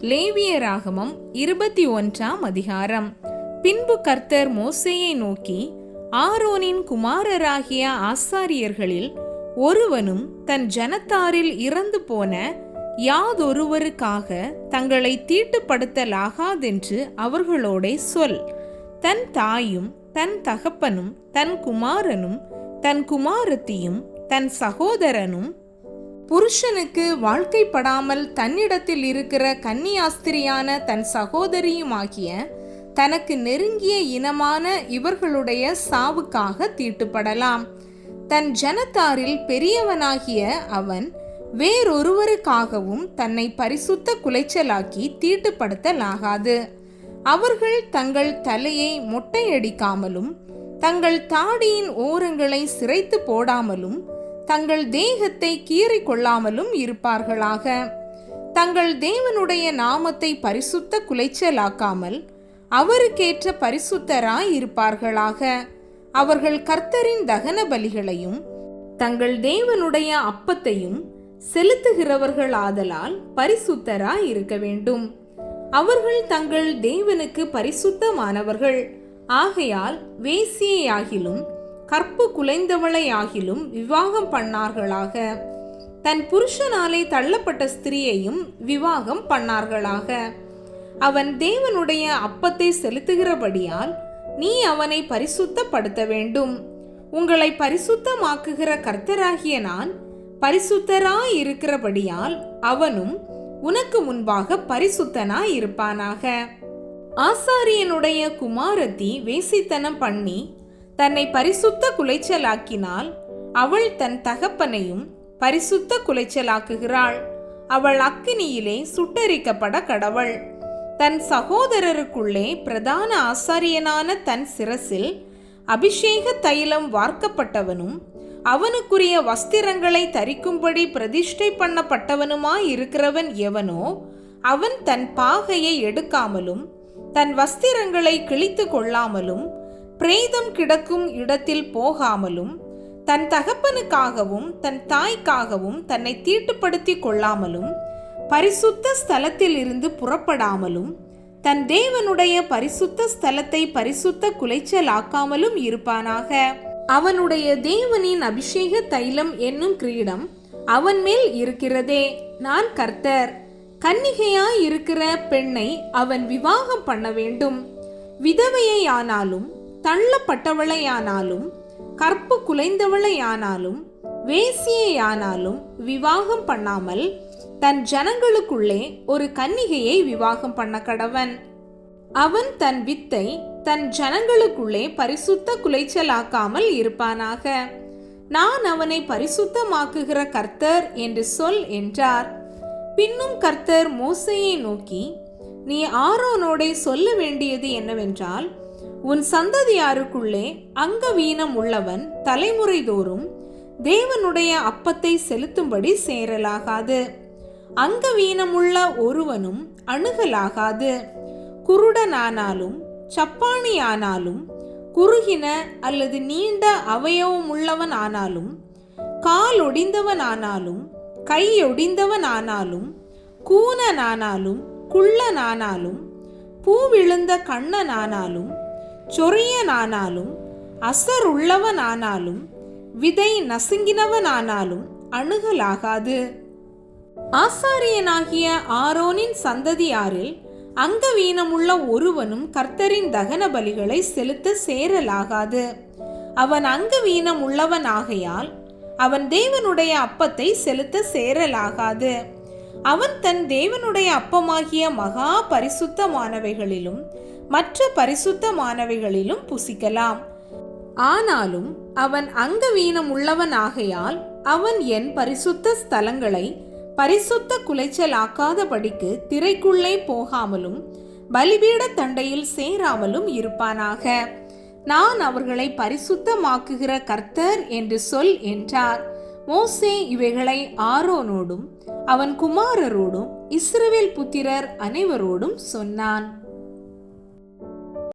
லேவியராகமம் 21ஆம் அதிகாரம். பின்பு கர்த்தர் மோசேயை நோக்கி, ஆரோனின் குமாரராகிய ஆசாரியர்களில் ஒருவனும் தன் ஜனத்தாரில் இறந்து போன யாதொருவருக்காக தங்களை தீட்டுப்படுத்தலாகாதென்று அவர்களோடே சொல். தன் தாயும் தன் தகப்பனும் தன் குமாரனும் தன் குமாரத்தியும் தன் சகோதரனும் புருஷனுக்கு வாழ்க்கைப்படாமல் தன்னிடத்தில் இருக்கிற கன்னியாஸ்திரியான தன் சகோதரியுமாகிய தனக்கு நெருங்கிய இனமான இவர்களுடைய சாவுக்காக தீட்டுப்படலாம். தன் ஜனத்தாரில் பெரியவனாகிய அவன் வேறொருவருக்காகவும் தன்னை பரிசுத்த குலைச்சலாக்கி தீட்டுப்படுத்தலாகாது. அவர்கள் தங்கள் தலையை மொட்டையடிக்காமலும் தங்கள் தாடியின் ஓரங்களை சிரைத்து போடாமலும் தங்கள் தேகத்தை கீறி கொள்ளாமலும் இருப்பார்களாக. தங்கள் தேவனுடைய நாமத்தை பரிசுத்த குலைச்சலாக்காமல் அவருக்கேற்ற பரிசுத்தராய் இருப்பார்களாக. அவர்கள் கர்த்தரின் தகன பலிகளையும் தங்கள் தேவனுடைய அப்பத்தையும் செலுத்துகிறவர்களாதலால் பரிசுத்தராய் இருக்க வேண்டும். அவர்கள் தங்கள் தேவனுக்கு பரிசுத்தமானவர்கள் ஆகையால் வேசியையாகிலும் கற்பு குலைந்தவளையாகிலும் விவாகம் பண்ணார்களாக. தன் புருஷனாலே தள்ளப்பட்ட ஸ்திரியையும் விவாகம் பண்ணார்களாக. அவன் தேவனுடைய அப்பத்தை செலுத்துகிறபடியால் நீ அவனை பரிசுத்தப்படுத்த வேண்டும். உங்களை பரிசுத்தமாக்குகிற கர்த்தராகிய நான் பரிசுத்தராய் இருக்கிறபடியால் அவனும் உனக்கு முன்பாக பரிசுத்தனாய் இருப்பானாக. ஆசாரியனுடைய குமாரத்தி வேசித்தனம் பண்ணி தன்னை பரிசுத்த குலைச்சலாக்கினால் அவள் தன் தகப்பனையும் பரிசுத்த குலைச்சலாக்குகிறாள். அவள் அக்கினியிலே சுட்டரிக்கப்பட கடவள். தன் சகோதரருக்குள்ளே பிரதான ஆசாரியனான தன் சிரசில் அபிஷேக தைலம் வார்க்கப்பட்டவனும் அவனுக்குரிய வஸ்திரங்களை தரிக்கும்படி பிரதிஷ்டை பண்ணப்பட்டவனுமாயிருக்கிறவன் எவனோ அவன் தன் பாகையை எடுக்காமலும் தன் வஸ்திரங்களை கிழித்து கொள்ளாமலும் பிரேதம் கிடக்கும் இடத்தில் போகாமலும் தன் தகப்பனுக்காகவும் தன் தாய்க்காகவும் தன்னை தீட்டுப்படுத்தி கொள்ளாமலும் பரிசுத்த ஸ்தலத்தில் இருந்து புறப்படாமலும் தன் தேவனுடைய பரிசுத்த ஸ்தலத்தை பரிசுத்த குலைச்சலாக்காமலும் இருப்பானாக. அவனுடைய தேவனின் அபிஷேக தைலம் என்னும் கிரீடம் அவன் மேல் இருக்கிறதே. நான் கர்த்தர். கன்னிகையாய் இருக்கிற பெண்ணை அவன் விவாகம் பண்ண வேண்டும். விதவையை ஆனாலும் தள்ளப்பட்டவளையானாலும் கற்பு குலைந்தவளையானாலும் வேசியையானாலும் விவாகம் பண்ணாமல் தன் ஜனங்களுக்குள்ளே ஒரு கன்னிகையை விவாகம் பண்ண கடவன். அவன் தன் வித்தை தன் ஜனங்களுக்குள்ளே பரிசுத்த குலைச்சலாக்காமல் இருப்பானாக. நான் அவனை பரிசுத்தமாக்குகிற கர்த்தர் என்று சொல் என்றார். பின்னும் கர்த்தர் மோசேயை நோக்கி, நீ ஆரோனோடே சொல்ல வேண்டியது என்னவென்றால், உன் சந்ததியாருக்குள்ளே அங்கவீனம் உள்ளவன் தலைமுறை தோறும் தேவனுடைய அப்பத்தை செலுத்தும்படி சேரலாகாது. அங்கவீனமுள்ள ஒருவனும் அணுகலாகாது. குருடனானாலும் சப்பாணியானாலும் குறுகின அல்லது நீண்ட அவயவமுள்ளவன் ஆனாலும் கால் ஒடிந்தவனானாலும் கையொடிந்தவனானாலும் கூனனானாலும் குள்ளனானாலும் பூவிழுந்த கண்ணனானாலும் சொறியனானாலும் அசருள்ளவனானாலும் விதை நசுங்கினவனானாலும் அணுகலாகாது. ஆசாரியனாகிய ஆரோனின் சந்ததியாரில் அங்கவீனமுள்ள ஒருவனும் கர்த்தரின் தகன பலிகளை செலுத்த சேரலாகாது. அவன் அங்கவீனம் உள்ளவனாகையால் அவன் தேவனுடைய அப்பத்தை செலுத்த சேரலாகாது. அவன் தன் தேவனுடைய அப்பமாகிய மகா பரிசுத்தமானவைகளிலும் மற்ற பரிசுத்தமானவைகளிலும் புசிக்கலாம். ஆனாலும் அவன் அங்கவீனம் உள்ளவனாகையால் அவன் என் பரிசுத்த ஸ்தலங்களை பரிசுத்த குலைச்சலாக்காதபடிக்கு திரைக்குள்ளே போகாமலும் பலிபீட தண்டையில் சேராமலும் இருப்பானாக. நான் அவர்களை பரிசுத்தமாக்குகிற கர்த்தர் என்று சொல் என்றார். மோசே இவைகளை ஆரோனோடும் அவன் குமாரரோடும் இஸ்ரவேல் புத்திரர் அனைவரோடும் சொன்னான்.